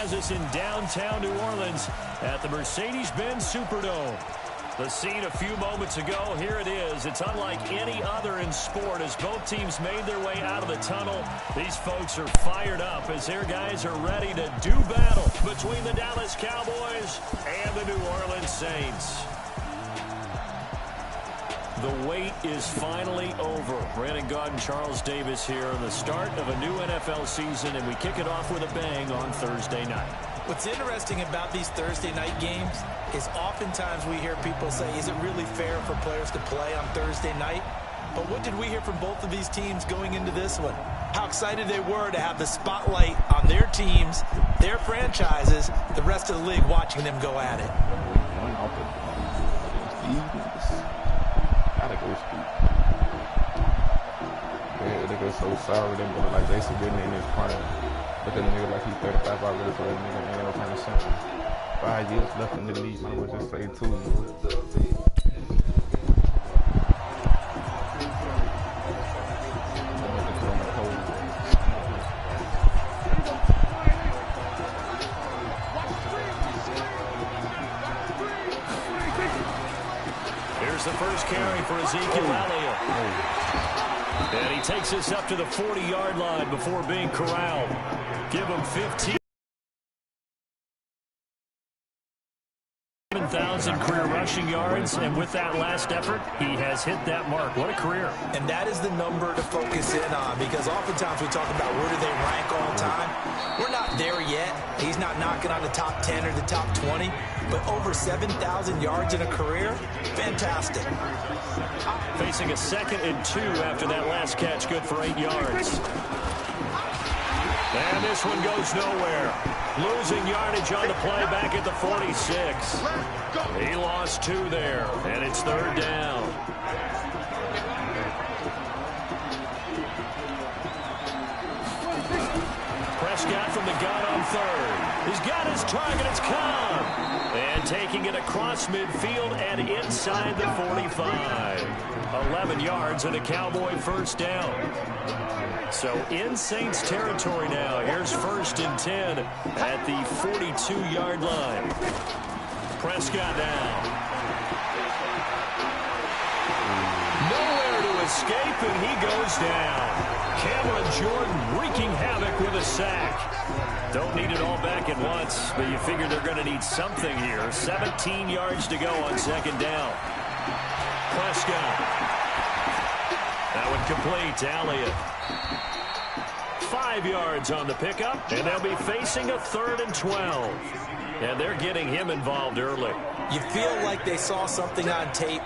has us in downtown New Orleans at the Mercedes-Benz Superdome. The scene a few moments ago, here it is. It's unlike any other in sport as both teams made their way out of the tunnel. These folks are fired up as their guys are ready to do battle between the Dallas Cowboys and the New Orleans Saints. The wait is finally over. Brandon Gaudin and Charles Davis here on the start of a new NFL season, and we kick it off with a bang on Thursday night. What's interesting about these Thursday night games is oftentimes we hear people say, is it really fair for players to play on Thursday night? But what did we hear from both of these teams going into this one? How excited they were to have the spotlight on their teams, their franchises, the rest of the league watching them go at it. Nigga so sorry them but like Jason getting in his prime. But that nigga like he's 35 already, so that nigga ain't no kind of simple. 5 years left in the league, I would just say 2. Here's the first carry for Ezekiel Elliott. And he takes us up to the 40-yard line before being corralled. Give him 15,000 career rushing yards, and with that last effort, he has hit that mark. What a career. And that is the number to focus in on, because oftentimes we talk about where do they rank all time. We're not there yet. He's not knocking on the top 10 or the top 20, but over 7,000 yards in a career, fantastic. Facing a 2nd and 2 after that last catch, good for 8 yards. And this one goes nowhere. Losing yardage on the play back at the 46. He lost 2 there, and it's 3rd down. Prescott from the gun on 3rd. He's got his target. It's Cobb. And taking it across midfield and inside the 45. 11 yards and a Cowboy first down. So in Saints territory now. Here's 1st and 10 at the 42-yard line. Prescott now. Nowhere to escape, and he goes down. Cameron Jordan wreaking havoc with a sack. Don't need it all back at once, but you figure they're going to need something here. 17 yards to go on 2nd down. Prescott. That one complete to Elliott. 5 yards on the pickup, and they'll be facing a 3rd and 12. And they're getting him involved early. You feel like they saw something on tape,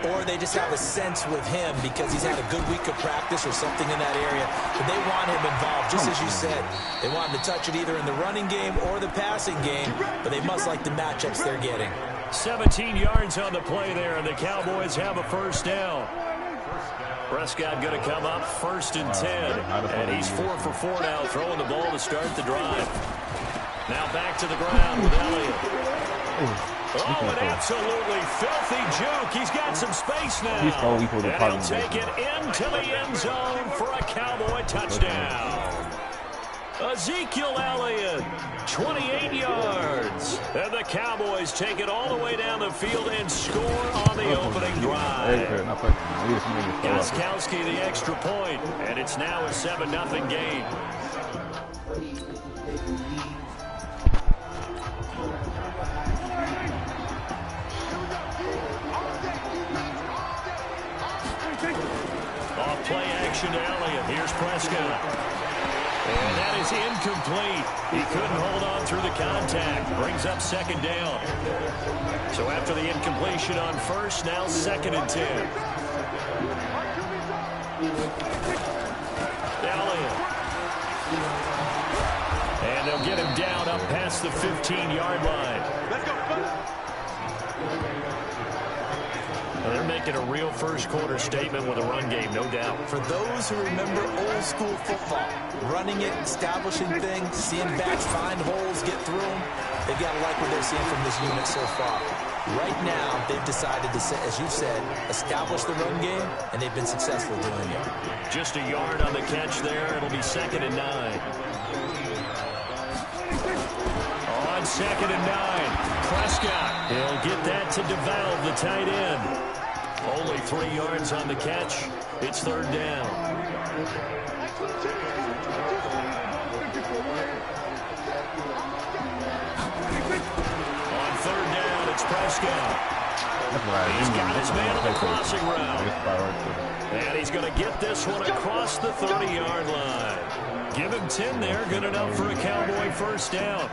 or they just have a sense with him because he's had a good week of practice or something in that area. But they want him involved, just as you said. They want him to touch it either in the running game or the passing game, but they must like the matchups they're getting. 17 yards on the play there, and the Cowboys have a first down. Prescott going to come up 1st and 10, and he's 4 for 4 now, throwing the ball to start the drive. Now back to the ground with Elliott. Oh, an absolutely filthy juke. He's got some space now. And he'll take it into the end zone for a Cowboy touchdown. Ezekiel Elliott, 28 yards. And the Cowboys take it all the way down the field and score on the opening drive. Gostkowski the extra point, and it's now a 7-0 game. Off play action to Elliott. Here's Prescott. And that is incomplete. He couldn't hold on through the contact. Brings up 2nd down. So after the incompletion on 1st, now 2nd and 10. Elliott. And they'll get him down up past the 15-yard line. Let's go. They're making a real first-quarter statement with a run game, no doubt. For those who remember old-school football, running it, establishing things, seeing backs find holes, get through them, they've got to like what they're seeing from this unit so far. Right now, they've decided to, as you said, establish the run game, and they've been successful doing it. Just a yard on the catch there. It'll be 2nd and 9. on 2nd and 9. Prescott, he'll get that to DeValve, the tight end. Only 3 yards on the catch. It's 3rd down. On 3rd down, it's Prescott. He's got his man on the crossing route. And he's going to get this one across the 30-yard line. Give him 10 there. Good enough for a Cowboy 1st down.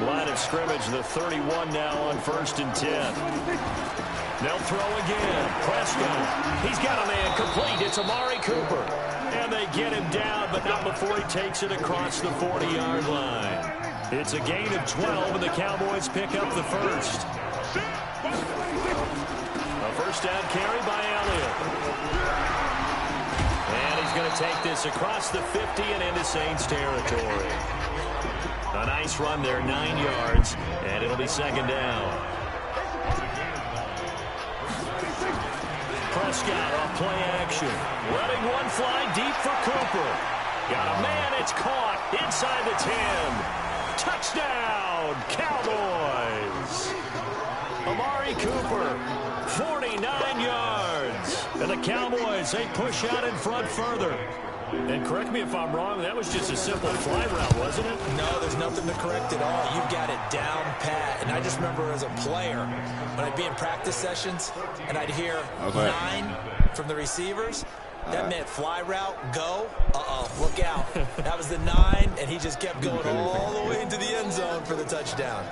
Line of scrimmage, the 31 now on 1st and 10. They'll throw again. Prescott. He's got a man complete. It's Amari Cooper. And they get him down, but not before he takes it across the 40-yard line. It's a gain of 12, and the Cowboys pick up the first. A 1st down carry by Elliott. And he's going to take this across the 50 and into Saints territory. A nice run there, 9 yards, and it'll be 2nd down. Prescott off play action. Letting one fly deep for Cooper. Got a man, it's caught inside the 10. Touchdown, Cowboys! Amari Cooper, 49 yards. And the Cowboys, they push out in front further. And correct me if I'm wrong, that was just a simple fly route, wasn't it? No, there's nothing to correct at all. You've got it down pat. And I just remember as a player, when I'd be in practice sessions, and I'd hear 9 from the receivers, that meant fly route, go. Look out. That was the 9, and he just kept going all the way into the end zone for the touchdown.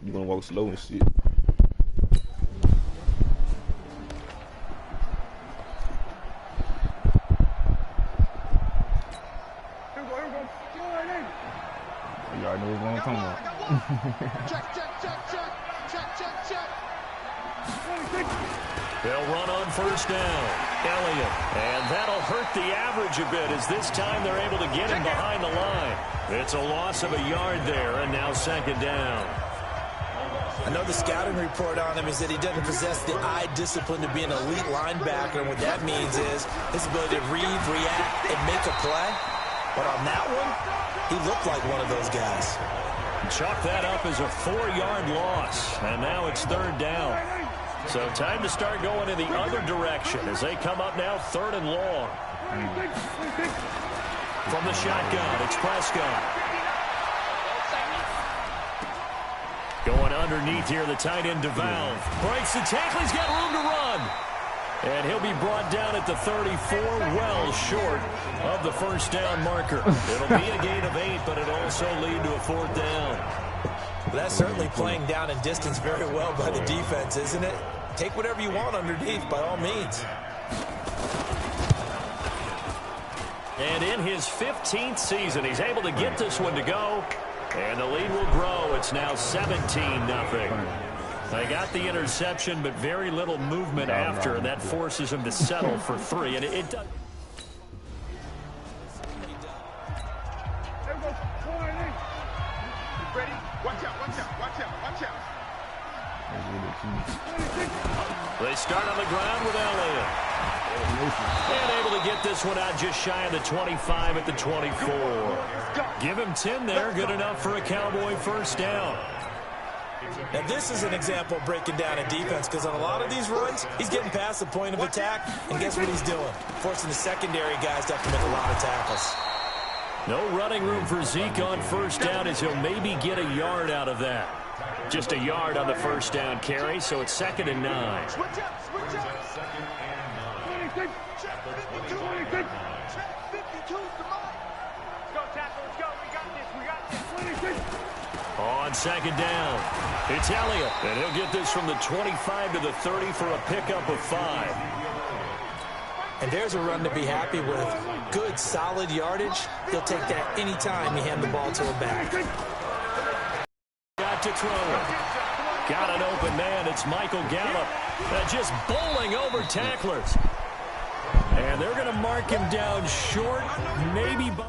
You gonna walk slow and shit. You already know what I'm talking about. They'll run on 1st down. Elliott. And that'll hurt the average a bit as this time they're able to get him behind the line. It's a loss of a yard there, and now 2nd down. I know the scouting report on him is that he doesn't possess the eye discipline to be an elite linebacker. And what that means is his ability to read, react, and make a play. But on that one, he looked like one of those guys. Chalk that up as a 4-yard loss, and now it's 3rd down. So time to start going in the other direction as they come up now 3rd and long. From the shotgun, it's Prescott. Going underneath here, the tight end DeValve. Breaks the tackle, he's got room to run. And he'll be brought down at the 34, well short of the 1st down marker. It'll be a gain of 8, but it'll also lead to a 4th down. Well, that's certainly playing down in distance very well by the defense, isn't it? Take whatever you want underneath, by all means. And in his 15th season, he's able to get this one to go. And the lead will grow. It's now 17-0. They got the interception, but very little movement after, and that forces him to settle for 3. And it does. Ready? Watch out, watch out, watch out, watch out. They start on the ground with Elliott. And able to get this one out just shy of the 25 at the 24. Give him 10 there. Good enough for a Cowboy first down. Now, this is an example of breaking down a defense, because on a lot of these runs, he's getting past the point of attack, and guess what he's doing? Forcing the secondary guys to have to make a lot of tackles. No running room for Zeke on first down, as he'll maybe get a yard out of that. Just a yard on the first down carry, so it's 2nd and 9. Switch up, switch up. Check 52. Check 52's the mark. Let's go, tackle, let's go. We got this, we got this. On 2nd down, it's Elliott, and he'll get this from the 25 to the 30 for a pickup of 5. And there's a run to be happy with. Good, solid yardage. He'll take that anytime you hand the ball to a back. Got to throw it. Got an open man. It's Michael Gallup. Just bowling over tacklers. And they're going to mark him down short, maybe by...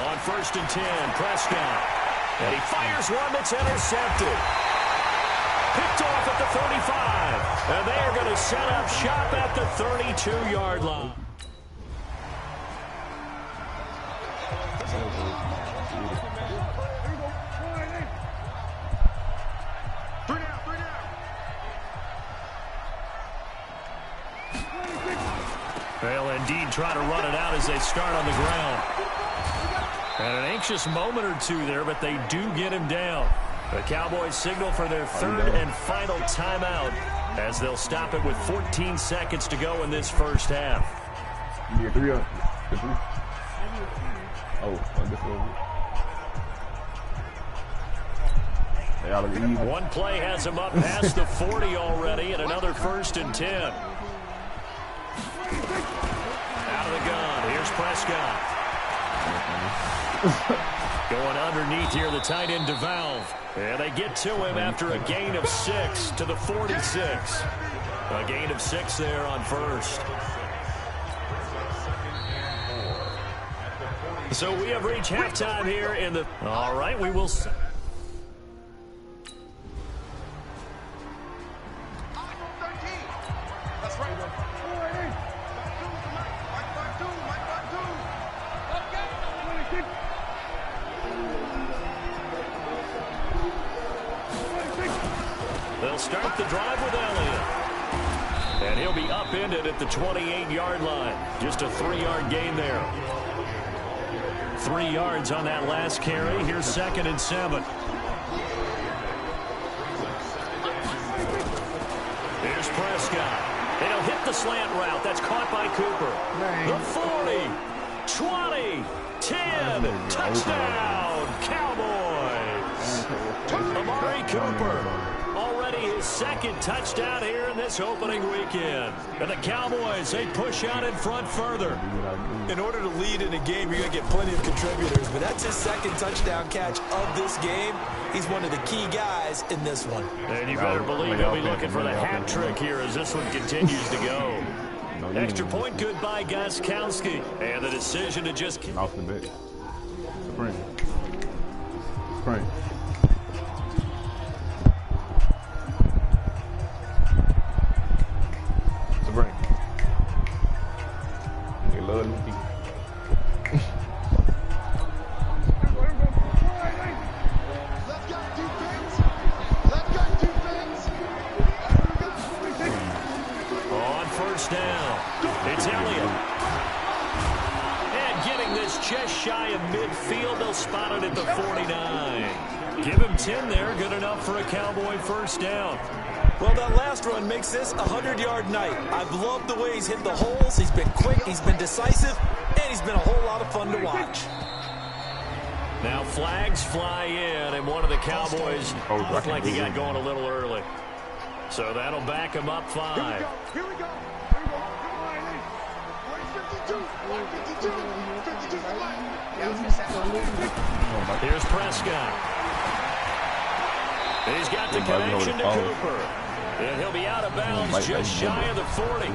On 1st and 10, Prescott. And he fires one that's intercepted. Picked off at the 35. And they are going to set up shop at the 32-yard line. They'll indeed try to run it out as they start on the ground. And an anxious moment or two there, but they do get him down. The Cowboys signal for their 3rd and final timeout as they'll stop it with 14 seconds to go in this first half. You get 3 up. Oh, one play has him up past the 40 already, and another 1st and 10. Out of the gun. Here's Prescott. Going underneath here, the tight end DeValve. And they get to him after a gain of 6 to the 46. A gain of 6 there on 1st. So we have reached halftime here in the... All right, we will... They'll start the drive with Elliott. And he'll be upended at the 28-yard line. Just a 3-yard gain there. 3 yards on that last carry. Here's 2nd and 7. Here's Prescott. And he'll hit the slant route. That's caught by Cooper. The 40, 20, 10. Touchdown, Cowboys. Amari Cooper. Already his 2nd touchdown here in this opening weekend. And the Cowboys, they push out in front further. In order to lead in a game, you're going to get plenty of contributors, but that's his 2nd touchdown catch of this game. He's one of the key guys in this one. And you better believe he'll be looking for the hat trick here as this one continues to go. Extra point good by Gostkowski. And the decision to just... Off the bit. Spring. Spring. Spring. You love me. On 1st down, it's Elliott. And getting this just shy of midfield, they'll spot it at the 49. Give him 10 there, good enough for a Cowboy first down. Well, that last run makes this a 100-yard night. I've loved the way he's hit the holes. He's been quick, he's been decisive, and he's been a whole lot of fun to watch. Now flags fly in, and one of the Cowboys looked like he got going a little early. So that'll back him up 5. Here we go. Here's Prescott. He's got the connection to Cooper. And he'll be out of bounds just shy of the 40.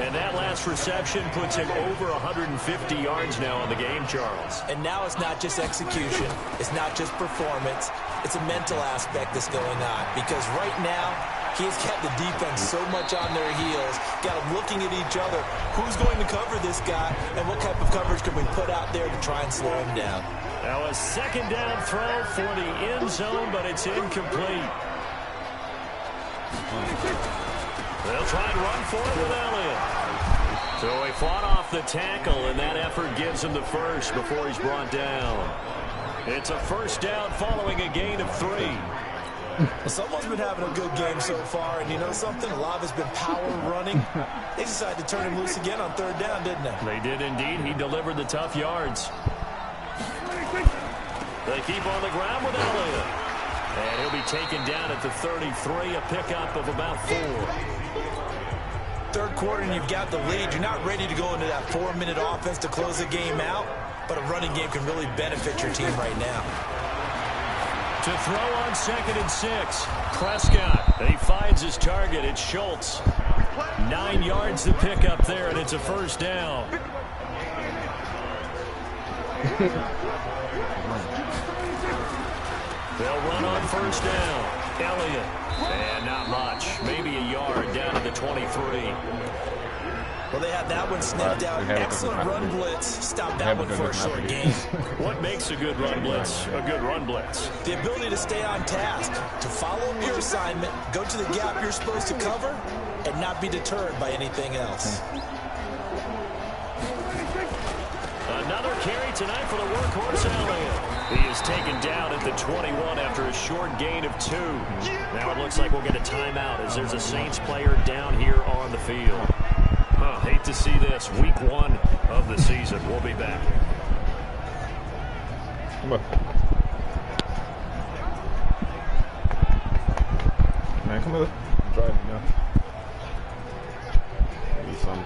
And that last reception puts him over 150 yards now on the game, Charles. And now it's not just execution. It's not just performance. It's a mental aspect that's going on. Because right now, he's got the defense so much on their heels, got them looking at each other. Who's going to cover this guy, and what type of coverage can we put out there to try and slow him down? Now a second down throw for the end zone, but it's incomplete. They'll try and run for it with Elliott. So he fought off the tackle, and that effort gives him the first before he's brought down. It's a first down following a gain of 3. Well, someone's been having a good game so far, and you know something? A lot of it's been power running. They decided to turn him loose again on 3rd down, didn't they? They did indeed. He delivered the tough yards. They keep on the ground with Elliott. And he'll be taken down at the 33, a pickup of about 4. 3rd quarter, and you've got the lead. You're not ready to go into that 4-minute offense to close the game out, but a running game can really benefit your team right now. To throw on 2nd and 6, Prescott. He finds his target. It's Schultz. 9 yards to pick up there, and it's a first down. They'll run on 1st down. Elliott. And not much. Maybe a yard down to the 23. Well, they had that one sniffed out. Excellent run blitz. Stop that one for a short gain. What makes a good run blitz a good run blitz? The ability to stay on task, to follow up your assignment, go to the gap you're supposed to cover, and not be deterred by anything else. Another carry tonight for the workhorse Elliott. He is taken down at the 21 after a short gain of 2. Now it looks like we'll get a timeout as there's a Saints player down here on the field. Hate to see this. Week 1 of the season. We'll be back. Come on. Man, come on. I'm driving now. I need something.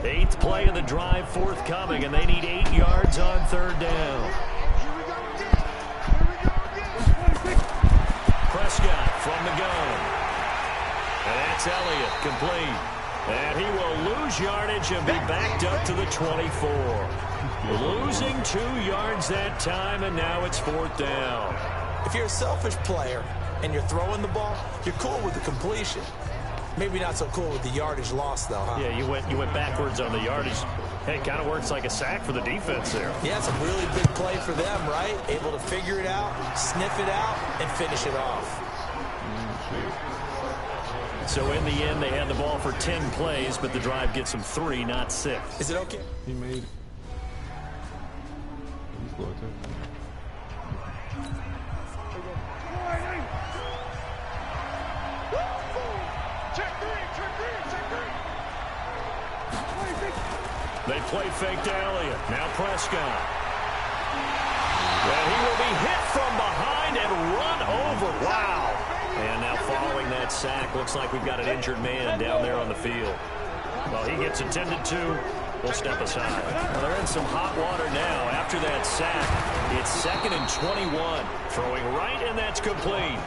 Eighth play of the drive forthcoming, and they need 8 yards on 3rd down. Prescott from the gun. And that's Elliott complete. And he will lose yardage and be backed up to the 24. Losing 2 yards that time, and now it's 4th down. If you're a selfish player and you're throwing the ball, you're cool with the completion. Maybe not so cool with the yardage loss, though, huh? Yeah, you went backwards on the yardage. Hey, it kind of works like a sack for the defense there. Yeah, it's a really big play for them, right? Able to figure it out, sniff it out, and finish it off. So in the end, they had the ball for 10 plays, but the drive gets them 3, not 6. Is it okay? He made it. He scored too. They play fake to Elliott. Now Prescott. And he will be hit from behind and run over. Wow. And now following that sack, looks like we've got an injured man down there on the field. Well, he gets attended to. We'll step aside. Well, they're in some hot water now. After that sack, it's 2nd and 21. Throwing right, and that's complete.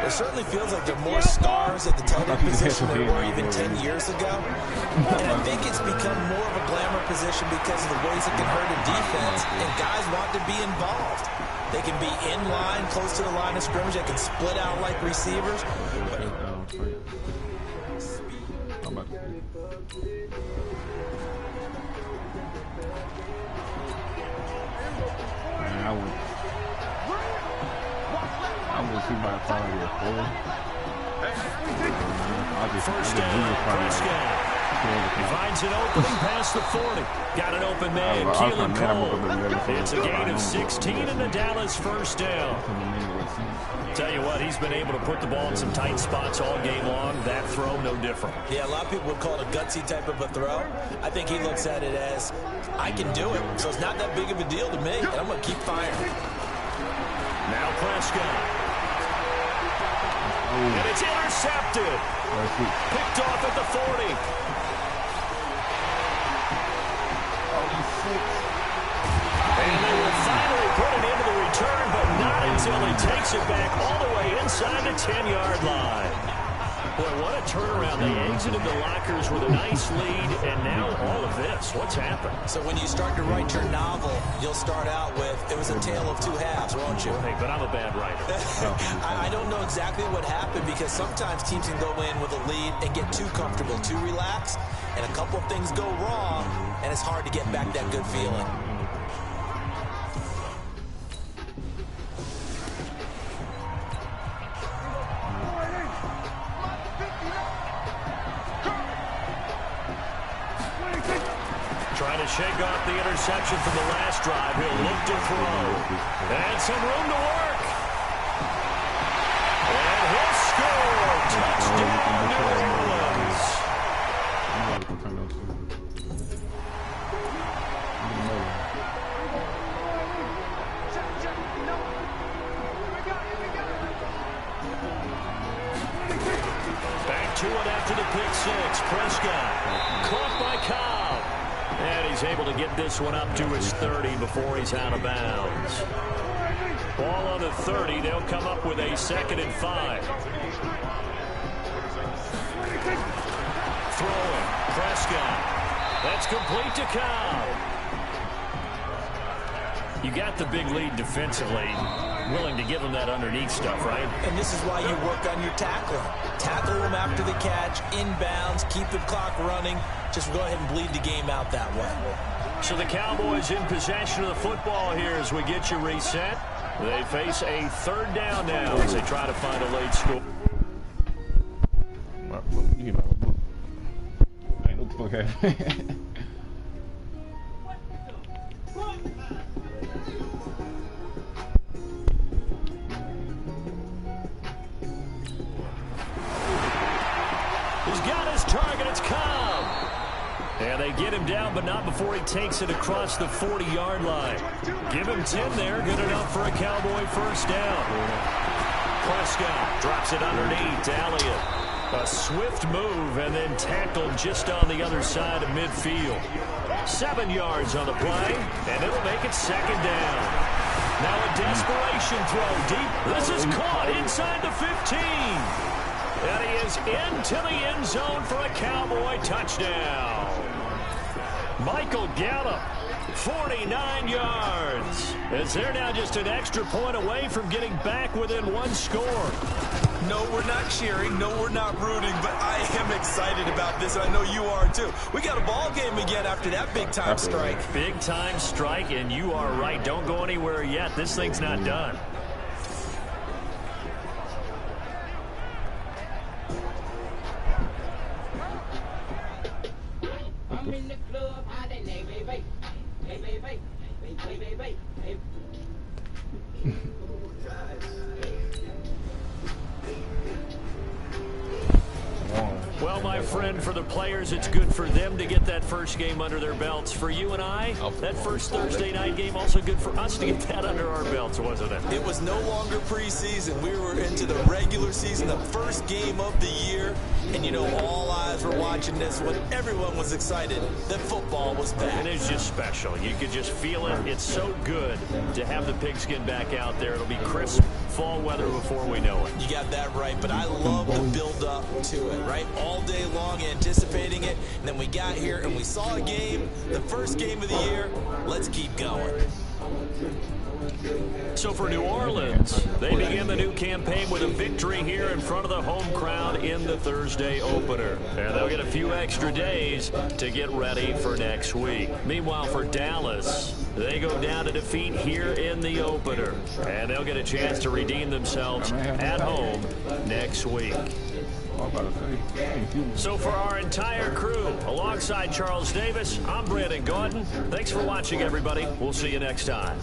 It certainly feels like there are more stars at the tight end position than there were even 10 years ago. And I think it's become more of a glamour position because of the ways it can hurt a defense, and guys want to be involved. They can be in line, close to the line of scrimmage. They can split out like receivers. I will see my quality of 4. First down, Prescott. He finds an opening past the 40. Got an open man, Keelan Cole. It's a gain of 16 and the Dallas first down. Tell you what, he's been able to put the ball in some tight spots all game long. That throw, no different. Yeah, a lot of people would call it a gutsy type of a throw. I think he looks at it as, I can do it, so it's not that big of a deal to me, and I'm going to keep firing. Now Prescott. And it's intercepted. Picked off at the 40. And they will finally put it into the return, but not until he takes it back all the way inside the 10-yard line. Boy, what a turnaround. They exited the lockers with a nice lead, and now all of this. What's happened? So when you start to write your novel, you'll start out with, it was a tale of two halves, won't you? Hey, but I'm a bad writer. I don't know exactly what happened, because sometimes teams can go in with a lead and get too comfortable, too relaxed, and a couple of things go wrong, and it's hard to get back that good feeling. Trying to shake off the interception from the last drive. He'll look to throw. And some room to work. And he'll score. Touchdown, New Orleans. Back to it after the pick six. Prescott caught by Cobb. And he's able to get this one up to his 30 before he's out of bounds. Ball on the 30. They'll come up with a 2nd and 5. Throwing. Prescott. That's complete to Cobb. You got the big lead defensively. Willing to give him that underneath stuff, right? And this is why you work on your tackling. Tackle him after the catch, inbounds, keep the clock running. Just go ahead and bleed the game out that way. So the Cowboys in possession of the football here as we get you reset. They face a 3rd down now as they try to find a late score. You know, ain't no fuck happening. He's got his target. It's Cobb. And they get him down, but not before he takes it across the 40-yard line. Give him 10 there. Good enough for a Cowboy first down. Prescott drops it underneath to Elliott. A swift move and then tackled just on the other side of midfield. 7 yards on the play, and it'll make it 2nd down. Now a desperation throw deep. This is caught inside the 15. And he is into the end zone for a Cowboy touchdown. Michael Gallup, 49 yards. As they're now just an extra point away from getting back within 1 score. No, we're not cheering. No, we're not rooting. But I am excited about this, and I know you are too. We got a ball game again after that big-time strike. Big-time strike, and you are right. Don't go anywhere yet. This thing's not done. I'm in the club, how they name me, baby. Hey, baby, baby, baby, baby. Well, my friend, for the players, it's good for them to get that first game under their belts. For you and I, that first Thursday night game, also good for us to get that under our belts, wasn't it? It was no longer preseason. We were into the regular season, the first game of the year. And, you know, all eyes were watching this one. Everyone was excited that football was back. And it's just special. You could just feel it. It's so good to have the pigskin back out there. It'll be crisp fall weather before we know it. You got that right, but I love the build-up to it, right? All day long anticipating it, and then we got here and we saw a game, the first game of the year. Let's keep going. So for New Orleans, they begin the new campaign with a victory here in front of the home crowd in the Thursday opener. And they'll get a few extra days to get ready for next week. Meanwhile, for Dallas, They go down to defeat here in the opener. And they'll get a chance to redeem themselves at home next week. So for our entire crew, alongside Charles Davis, I'm Brandon Gaudin. Thanks for watching, everybody. We'll see you next time.